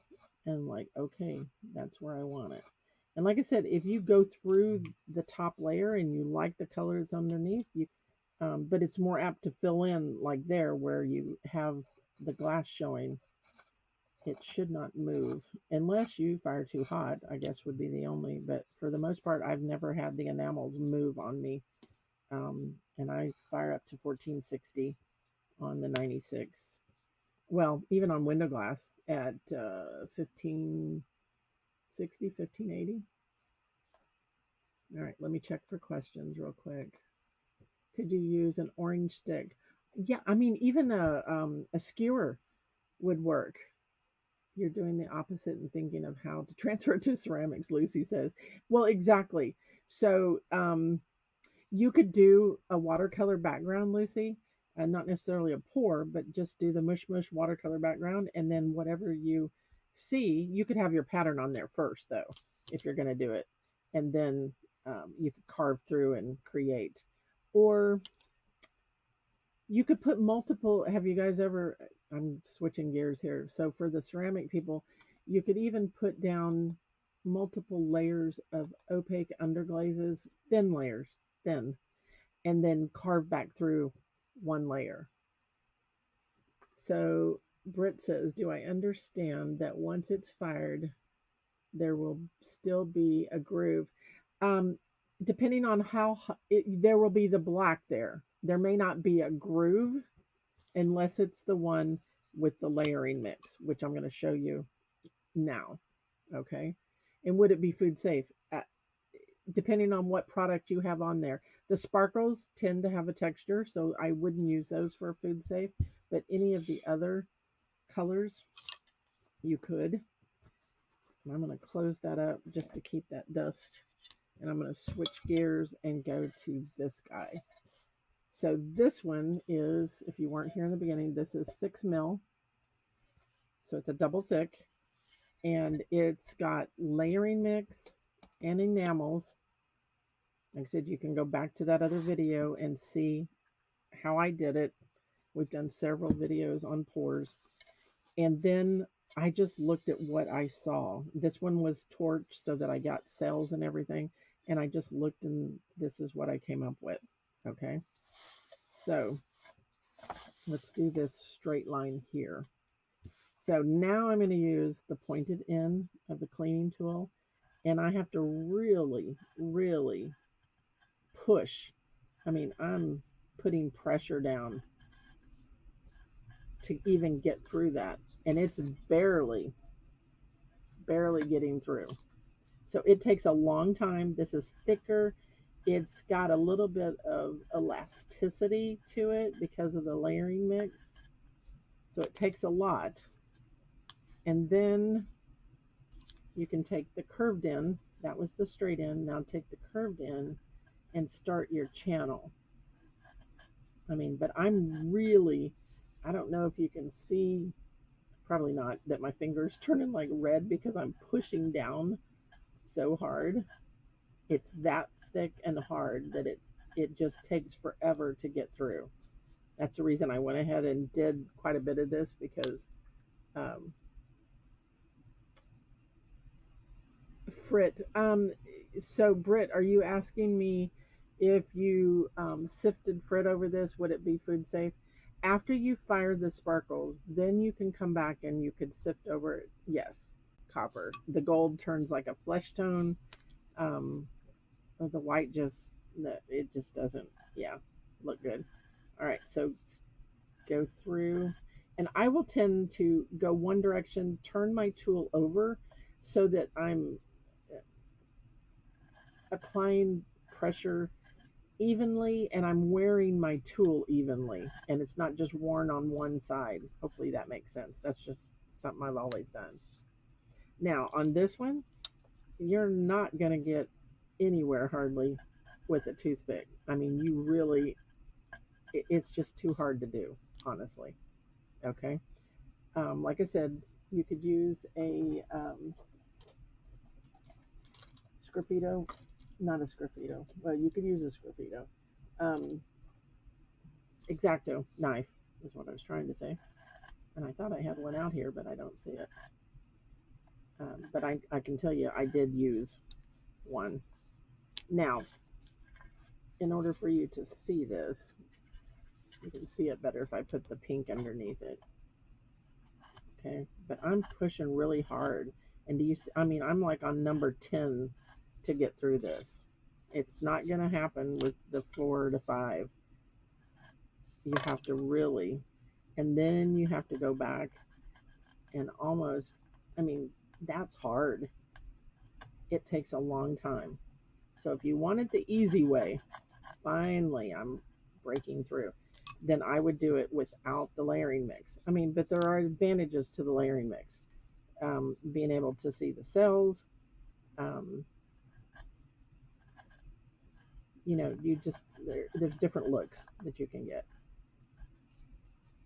and like, okay, that's where I want it. And like I said, if you go through the top layer and you like the colors underneath, you, but it's more apt to fill in like there where you have the glass showing. It should not move unless you fire too hot, I guess would be the only, but for the most part, I've never had the enamels move on me. And I fire up to 1460 on the 96. Well, even on window glass at 1560, 1580. All right, let me check for questions real quick. Could you use an orange stick? Yeah, I mean, even a skewer would work. You're doing the opposite and thinking of how to transfer it to ceramics, Lucy says. Well, exactly. So, you could do a watercolor background, Lucy, and not necessarily a pour, but just do the mush mush watercolor background, and then whatever you see, you could have your pattern on there first, though, if you're going to do it, and then you could carve through and create, or you could put multiple. Have you guys ever? I'm switching gears here. So for the ceramic people, you could even put down multiple layers of opaque underglazes, thin layers, thin, and then carve back through one layer. So Britt says, do I understand that once it's fired, there will still be a groove? Um, Depending on how there will be the black there. There may not be a groove unless it's the one with the layering mix, which I'm going to show you now. Okay. And would it be food safe? Depending on what product you have on there. The sparkles tend to have a texture, so I wouldn't use those for food safe, but any of the other colors you could. And I'm going to close that up just to keep that dust. And I'm going to switch gears and go to this guy. So this one is, if you weren't here in the beginning, this is 6 mil. So it's a double thick. And it's got layering mix and enamels. Like I said, you can go back to that other video and see how I did it. We've done several videos on pours. And then I just looked at what I saw. This one was torch so that I got cells and everything. And I just looked and this is what I came up with. Okay. So let's do this straight line here. So now I'm going to use the pointed end of the cleaning tool. And I have to really, really push. I mean, I'm putting pressure down to even get through that. And it's barely getting through. So it takes a long time. This is thicker. It's got a little bit of elasticity to it because of the layering mix. So it takes a lot. And then you can take the curved end. That was the straight end. Now take the curved end and start your channel. I mean, but I'm really, I don't know if you can see, probably not, that my finger's turning like red because I'm pushing down so hard. It's that thick and hard that it just takes forever to get through. That's the reason I went ahead and did quite a bit of this because Frit, so Britt, are you asking me if you sifted Frit over this, would it be food safe? After you fire the sparkles, then you can come back and you could sift over it. Yes, copper. The gold turns like a flesh tone. Um, the white just, it just doesn't, yeah, look good. All right, so go through, and I will tend to go one direction, turn my tool over so that I'm applying pressure evenly and I'm wearing my tool evenly and it's not just worn on one side. Hopefully that makes sense. That's just something I've always done. Now on this one, you're not going to get anywhere hardly with a toothpick. I mean, you really, it's just too hard to do, honestly. Okay. Like I said, you could use a sgraffito, not a sgraffito. Well, you could use a sgraffito. Um, Exacto knife is what I was trying to say. And I thought I had one out here, but I don't see it. But I can tell you I did use one. Now, in order for you to see this, you can see it better if I put the pink underneath it. Okay, but I'm pushing really hard. And do you see, I mean, I'm like on number 10 to get through this. It's not going to happen with the 4 to 5. You have to really, and then you have to go back and almost, I mean, that's hard. It takes a long time. So if you want it the easy way, finally I'm breaking through, then I would do it without the layering mix. I mean, but there are advantages to the layering mix. being able to see the cells. Um, you know, there's different looks that you can get.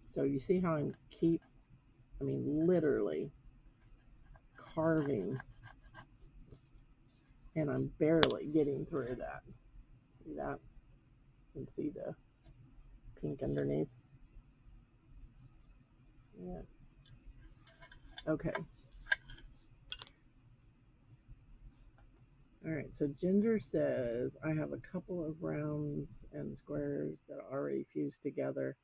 So you see how I mean, literally carving, and I'm barely getting through that. See that? You can see the pink underneath. Yeah. Okay. All right. So Ginger says, I have a couple of rounds and squares that are already fused together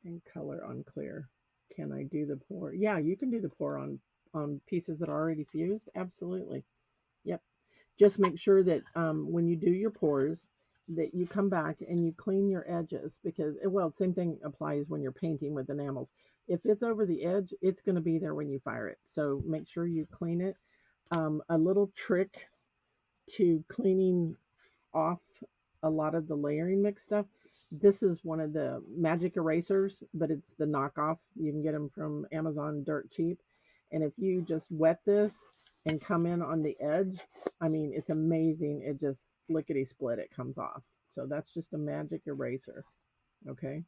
and color unclear. Can I do the pour? Yeah, you can do the pour on pieces that are already fused. Absolutely. Yep. Just make sure that when you do your pours, that you come back and you clean your edges because, well, same thing applies when you're painting with enamels. If it's over the edge, it's going to be there when you fire it. So make sure you clean it. A little trick to cleaning off a lot of the layering mix stuff. This is one of the magic erasers, but it's the knockoff. You can get them from Amazon dirt cheap. And if you just wet this and come in on the edge, I mean, it's amazing. It just lickety split, it comes off. So that's just a magic eraser. Okay.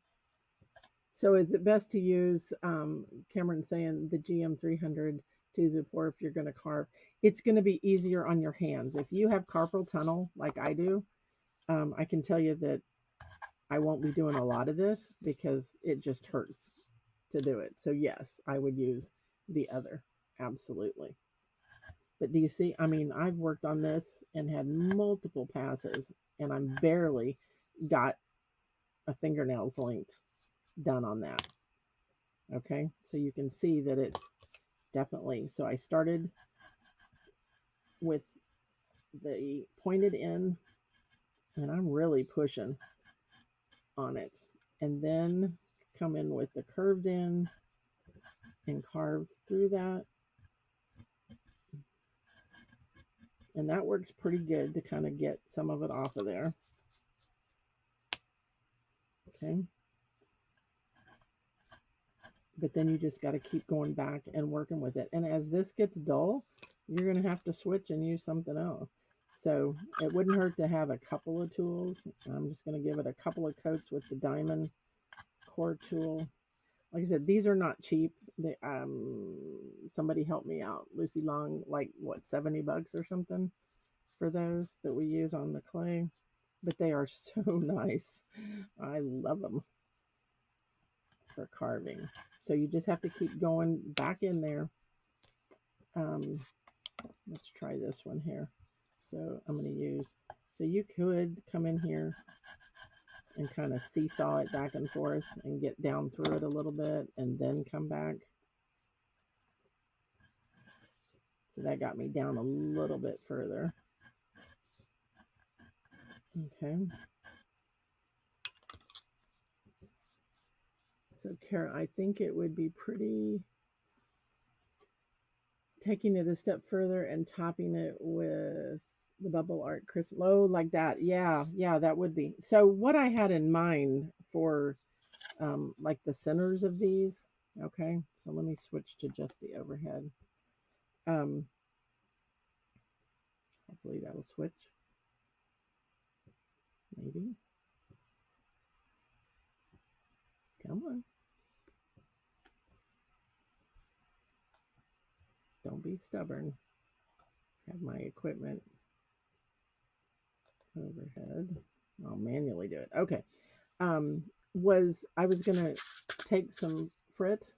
So is it best to use, Cameron saying the GM300 to the pour if you're going to carve? It's going to be easier on your hands. If you have carpal tunnel like I do, I can tell you that I won't be doing a lot of this because it just hurts to do it. So yes, I would use the other. Absolutely. But do you see? I mean, I've worked on this and had multiple passes, and I'm barely got a fingernail's length done on that. Okay, so you can see that it's definitely. So I started with the pointed end, and I'm really pushing on it, and then come in with the curved end and carve through that. And that works pretty good to kind of get some of it off of there. Okay. But then you just got to keep going back and working with it. And as this gets dull, you're going to have to switch and use something else. So it wouldn't hurt to have a couple of tools. I'm just going to give it a couple of coats with the diamond core tool. Like I said, these are not cheap. They, somebody helped me out. Lucy Long, like what, $70 or something for those that we use on the clay. But they are so nice. I love them for carving. So you just have to keep going back in there. Let's try this one here. So I'm going to use, so you could come in here and kind of seesaw it back and forth and get down through it a little bit and then come back. So that got me down a little bit further. Okay. So Kara, I think it would be pretty taking it a step further and topping it with the bubble art crystal. Oh, like that. Yeah, yeah, that would be. So what I had in mind for like the centers of these, okay, so let me switch to just the overhead. Hopefully that'll switch. Maybe. Come on. Don't be stubborn. Have my equipment overhead. I'll manually do it. Okay. I was gonna take some frit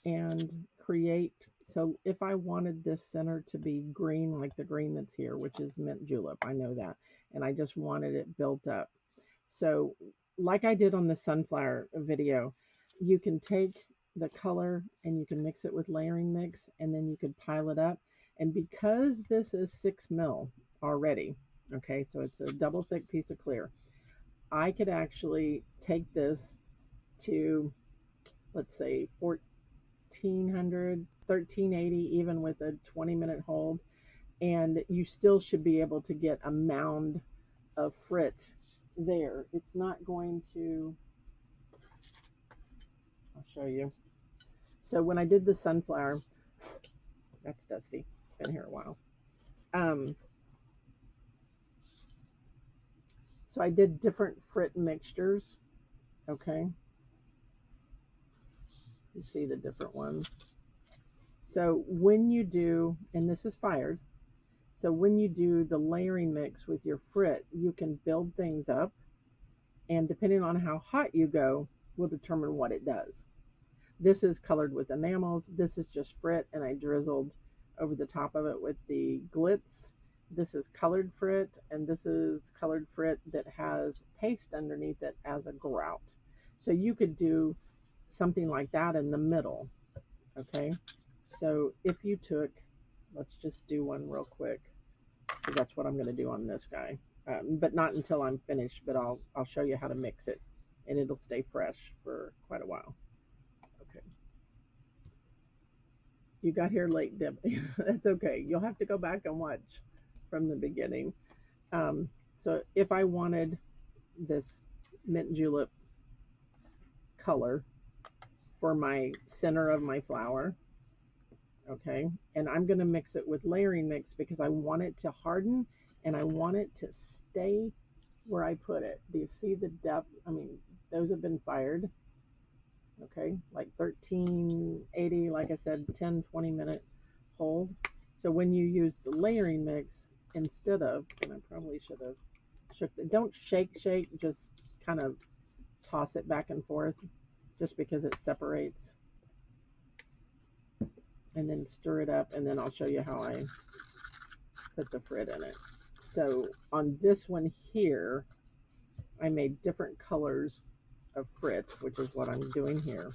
and create. So if I wanted this center to be green, like the green that's here, which is mint julep, I know that, and I just wanted it built up. So like I did on the sunflower video, you can take the color and you can mix it with layering mix, and then you could pile it up. And because this is 6 mil already, okay, so it's a double thick piece of clear, I could actually take this to, let's say, 1400, 1380, even with a 20-minute hold, and you still should be able to get a mound of frit there. It's not going to, I'll show you. So when I did the sunflower, that's dusty. It's been here a while. Um, so I did different frit mixtures. Okay, you see the different ones. So when you do, and this is fired, so when you do the layering mix with your frit, you can build things up, and depending on how hot you go, will determine what it does. This is colored with enamels. This is just frit, and I drizzled over the top of it with the glitz. This is colored frit, and this is colored frit that has paste underneath it as a grout. So you could do something like that in the middle. Okay, so if you took, let's just do one real quick, because that's what I'm going to do on this guy. But not until I'm finished, but I'll show you how to mix it, and it'll stay fresh for quite a while. Okay. You got here late, Deb. That's okay. You'll have to go back and watch from the beginning. Um, so if I wanted this mint julep color for my center of my flower, okay, and I'm going to mix it with layering mix because I want it to harden and I want it to stay where I put it. Do you see the depth? I mean, those have been fired. Okay, like 1380, like I said, 10-20 minute hold. So when you use the layering mix instead of, and I probably should have shook the, don't shake, just kind of toss it back and forth just because it separates, and then stir it up, and then I'll show you how I put the frit in it. So on this one here, I made different colors of frit, which is what I'm doing here.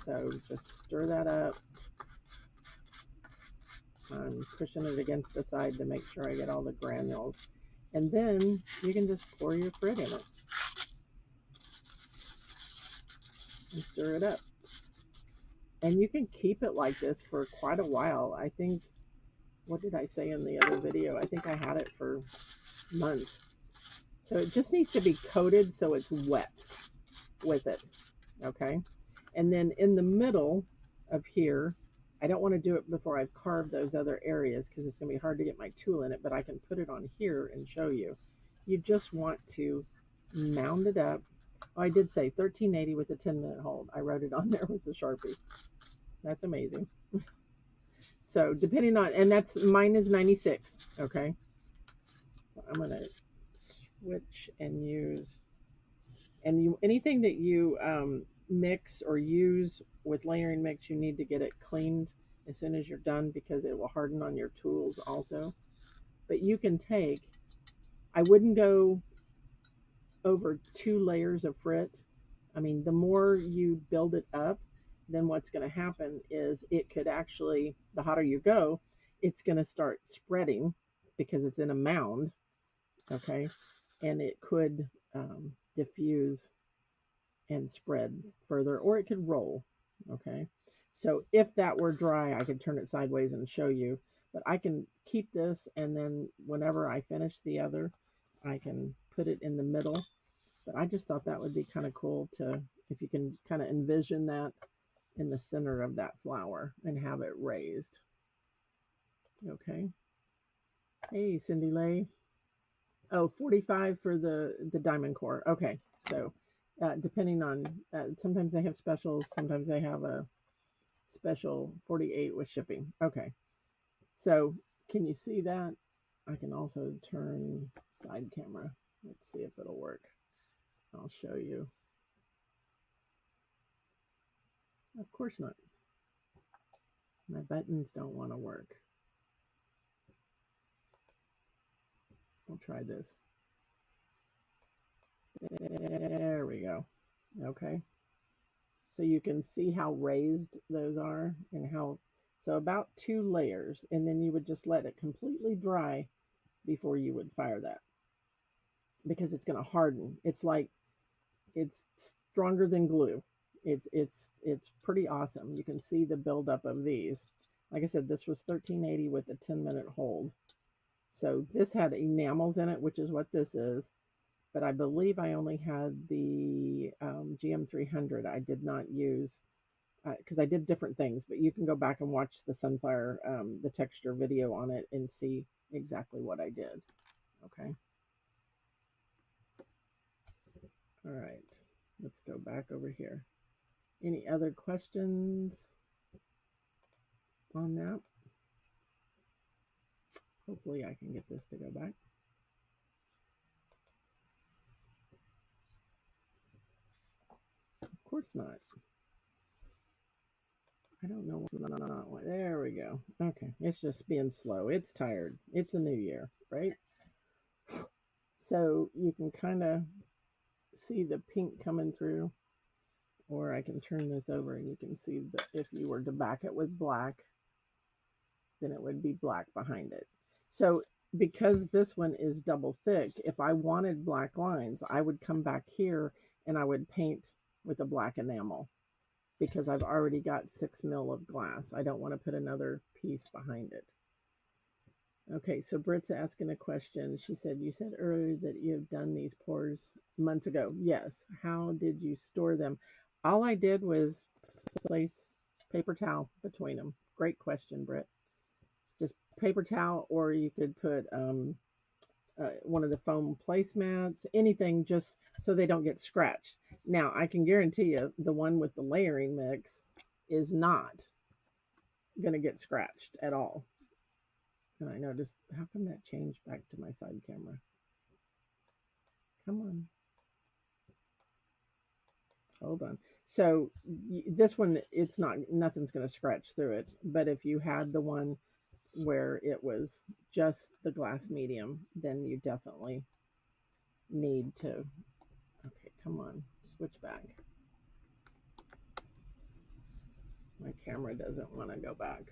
So just stir that up. I'm pushing it against the side to make sure I get all the granules. And then you can just pour your frit in it and stir it up. And you can keep it like this for quite a while. I think, what did I say in the other video? I think I had it for months. So it just needs to be coated so it's wet with it, okay? And then in the middle of here, I don't want to do it before I've carved those other areas because it's going to be hard to get my tool in it, but I can put it on here and show you. You just want to mound it up. Oh, I did say 1380 with a 10-minute hold. I wrote it on there with the Sharpie. That's amazing. So depending on, and that's, mine is 96, okay? So I'm going to switch and use, and you, anything that you mix or use with layering mix, you need to get it cleaned as soon as you're done because it will harden on your tools also. But you can take, I wouldn't go over 2 layers of frit. I mean, the more you build it up, then what's going to happen is it could actually, the hotter you go, it's going to start spreading because it's in a mound, okay? And it could diffuse and spread further, or it could roll, okay? So if that were dry, I could turn it sideways and show you, but I can keep this, and then whenever I finish the other, I can put it in the middle. But I just thought that would be kind of cool to, if you can kind of envision that in the center of that flower and have it raised. Okay. Hey, Cindy Lay. Oh, 45 for the diamond core. Okay. So depending on, sometimes they have specials, sometimes they have a special 48 with shipping. Okay. So can you see that? I can also turn side camera. Let's see if it'll work. I'll show you. Of course not. My buttons don't want to work. I'll try this. There we go. Okay. So you can see how raised those are and how, so about 2 layers, and then you would just let it completely dry before you would fire that because it's going to harden. It's like, it's stronger than glue. It's pretty awesome. You can see the buildup of these. Like I said, this was 1380 with a 10-minute hold. So this had enamels in it, which is what this is. but I believe I only had the GM300. I did not use because I did different things, but you can go back and watch the sunflower, the texture video on it and see exactly what I did. Okay. All right. Let's go back over here. Any other questions on that? Hopefully I can get this to go back. Of course not. I don't know what's not. There we go. Okay. It's just being slow. It's tired. It's a new year, right? So you can kind of see the pink coming through, or I can turn this over and you can see that if you were to back it with black, then it would be black behind it. So because this one is double thick, if I wanted black lines, I would come back here and I would paint with a black enamel because I've already got 6 mil of glass. I don't want to put another piece behind it. Okay, so Britt's asking a question. She said, you said earlier that you have done these pours months ago. Yes. How did you store them? All I did was place paper towel between them. Great question, Britt. Just paper towel, or you could put one of the foam placemats, anything just so they don't get scratched. Now, I can guarantee you the one with the layering mix is not going to get scratched at all. And I noticed, how come that changed back to my side camera? Come on. Hold on. So this one, it's not, nothing's going to scratch through it. But if you had the one where it was just the glass medium, then you definitely need to, okay, come on, switch back. My camera doesn't want to go back.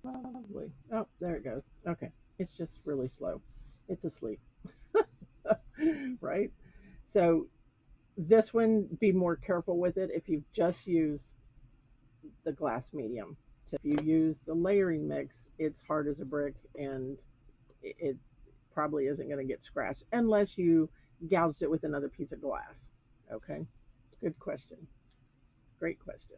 Lovely. Oh, there it goes. Okay. It's just really slow. It's asleep. Right? So this one, be more careful with it if you've just used the glass medium. If you use the layering mix, it's hard as a brick and it probably isn't going to get scratched unless you gouged it with another piece of glass. Okay. Good question. Great question.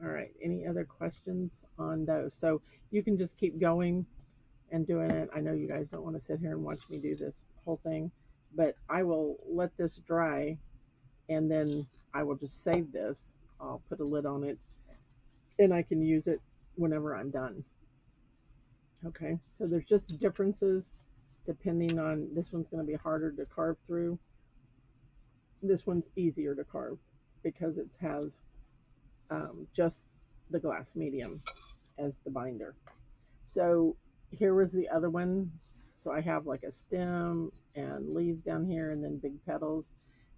All right. Any other questions on those? So you can just keep going and doing it. I know you guys don't want to sit here and watch me do this whole thing, but I will let this dry and then I will just save this. I'll put a lid on it and I can use it whenever I'm done. Okay, so there's just differences depending on, this one's going to be harder to carve through. This one's easier to carve because it has just the glass medium as the binder. So here was the other one. So I have like a stem and leaves down here and then big petals.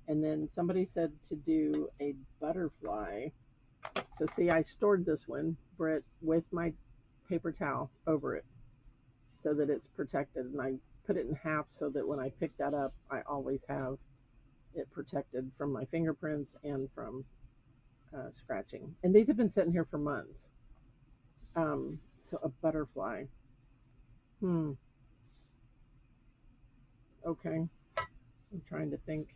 And then somebody said to do a butterfly. So see, I stored this one, Britt, with my paper towel over it so that it's protected. And I put it in half so that when I pick that up, I always have it protected from my fingerprints and from scratching. And these have been sitting here for months. So a butterfly. Okay. I'm trying to think.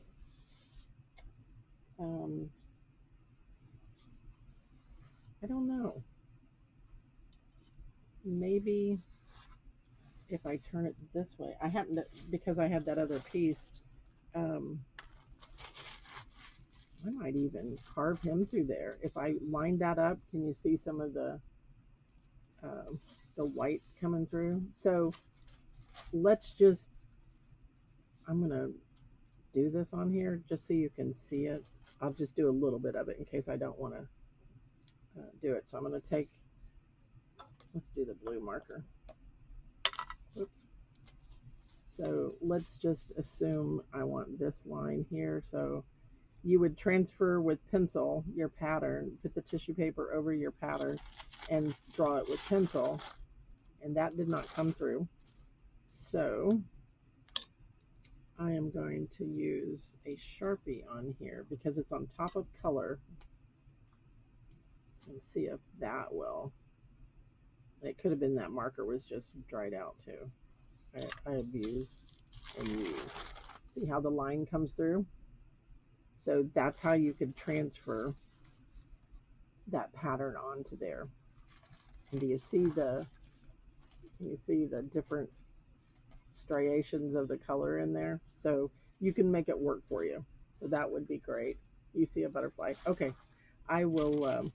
Um, I don't know. Maybe if I turn it this way, I happen to, because I had that other piece, um, I might even carve him through there. If I line that up, can you see some of uh, the white coming through? So let's just, I'm going to do this on here just so you can see it. I'll just do a little bit of it in case I don't want to do it. So I'm going to take, let's do the blue marker. Oops. So let's just assume I want this line here. So you would transfer with pencil your pattern, put the tissue paper over your pattern and draw it with pencil. And that did not come through. So I am going to use a Sharpie on here because it's on top of color and see if that will. It could have been that marker was just dried out too. I abuse and use. See how the line comes through? So that's how you could transfer that pattern onto there. And do you see the, can you see the different striations of the color in there? So you can make it work for you. So that would be great. You see a butterfly. Okay, I will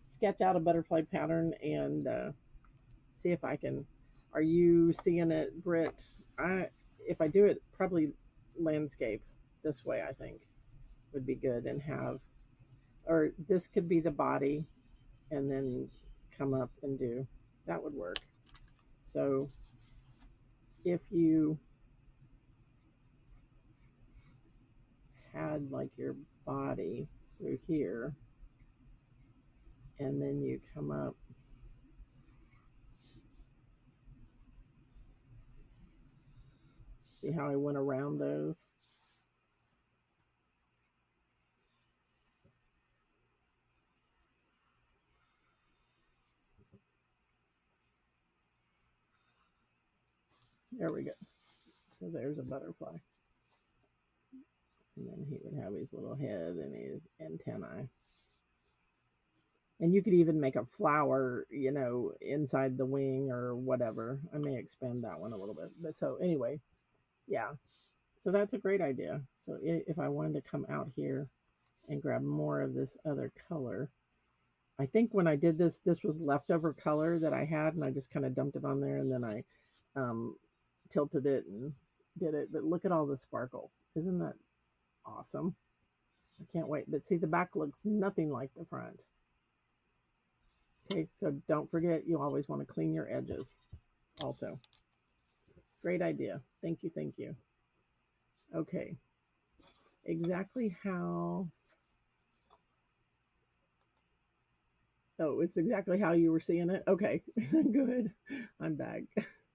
sketch out a butterfly pattern and see if I can. Are you seeing it, Britt? If I do it, probably landscape this way, I think would be good and have, or this could be the body and then come up and do, that would work. So if you had like your body through here and then you come up, see how I went around those? There we go. So there's a butterfly. And then he would have his little head and his antennae. And you could even make a flower, you know, inside the wing or whatever. I may expand that one a little bit. But so anyway, yeah. So that's a great idea. So if I wanted to come out here and grab more of this other color, I think when I did this, this was leftover color that I had, and I just kind of dumped it on there, and then I um, tilted it and did it. But look at all the sparkle. Isn't that awesome? I can't wait. But see, the back looks nothing like the front. Okay, so don't forget, you always want to clean your edges also. Great idea. Thank you, thank you. Okay, exactly how, oh, it's exactly how you were seeing it? Okay, good. I'm back.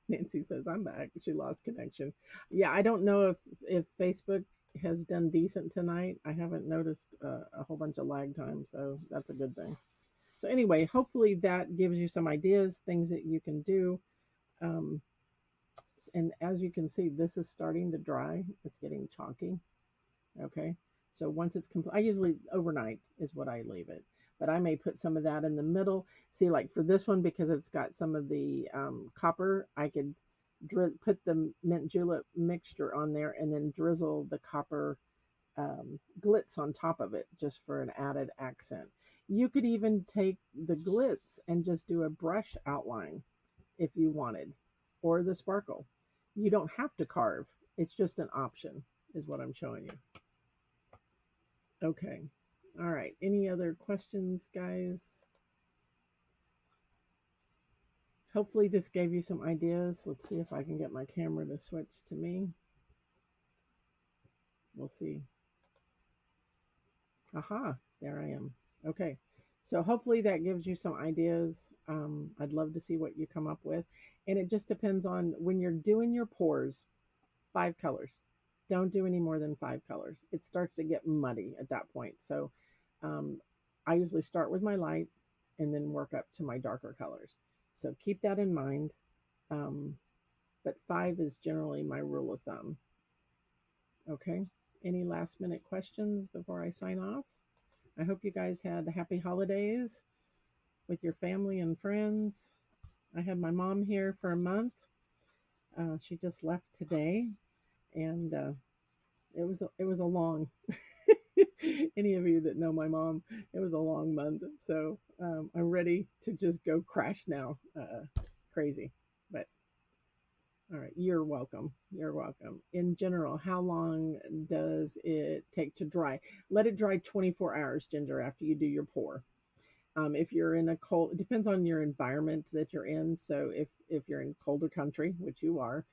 Nancy says, I'm back. She lost connection. Yeah, I don't know if Facebook has done decent tonight. I haven't noticed a whole bunch of lag time, so that's a good thing. So anyway, hopefully that gives you some ideas, things that you can do. Um, and as you can see, this is starting to dry. It's getting chalky. Okay. So once it's complete, I usually overnight is what I leave it, but I may put some of that in the middle. See, like for this one, because it's got some of the copper, I could put the mint julep mixture on there and then drizzle the copper glitz on top of it just for an added accent. You could even take the glitz and just do a brush outline if you wanted, or the sparkle. You don't have to carve. It's just an option, is what I'm showing you. Okay. All right. Any other questions, guys? Hopefully this gave you some ideas. Let's see if I can get my camera to switch to me. We'll see. Aha, there I am. Okay. So hopefully that gives you some ideas. I'd love to see what you come up with. And it just depends on when you're doing your pours, 5 colors. Don't do any more than 5 colors. It starts to get muddy at that point. So um, I usually start with my light and then work up to my darker colors. So keep that in mind. Um, but 5 is generally my rule of thumb. Okay. Any last minute questions before I sign off? I hope you guys had happy holidays with your family and friends. I had my mom here for a month. She just left today, and it was a long. Any of you that know my mom, it was a long month. So I'm ready to just go crash now. Crazy, but all right. You're welcome. You're welcome. In general, how long does it take to dry? Let it dry 24 hours, Ginger, after you do your pour. If you're in a cold, it depends on your environment that you're in. So if you're in colder country, which you are,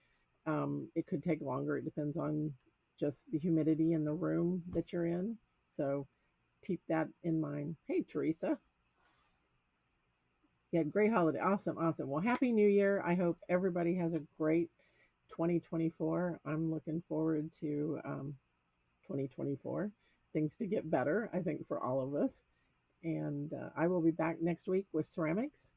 it could take longer. It depends on just the humidity in the room that you're in. So keep that in mind. Hey, Teresa. Yeah, great holiday. Awesome, awesome. Well, happy New Year. I hope everybody has a great 2024. I'm looking forward to 2024. Things to get better, I think, for all of us. And I will be back next week with ceramics.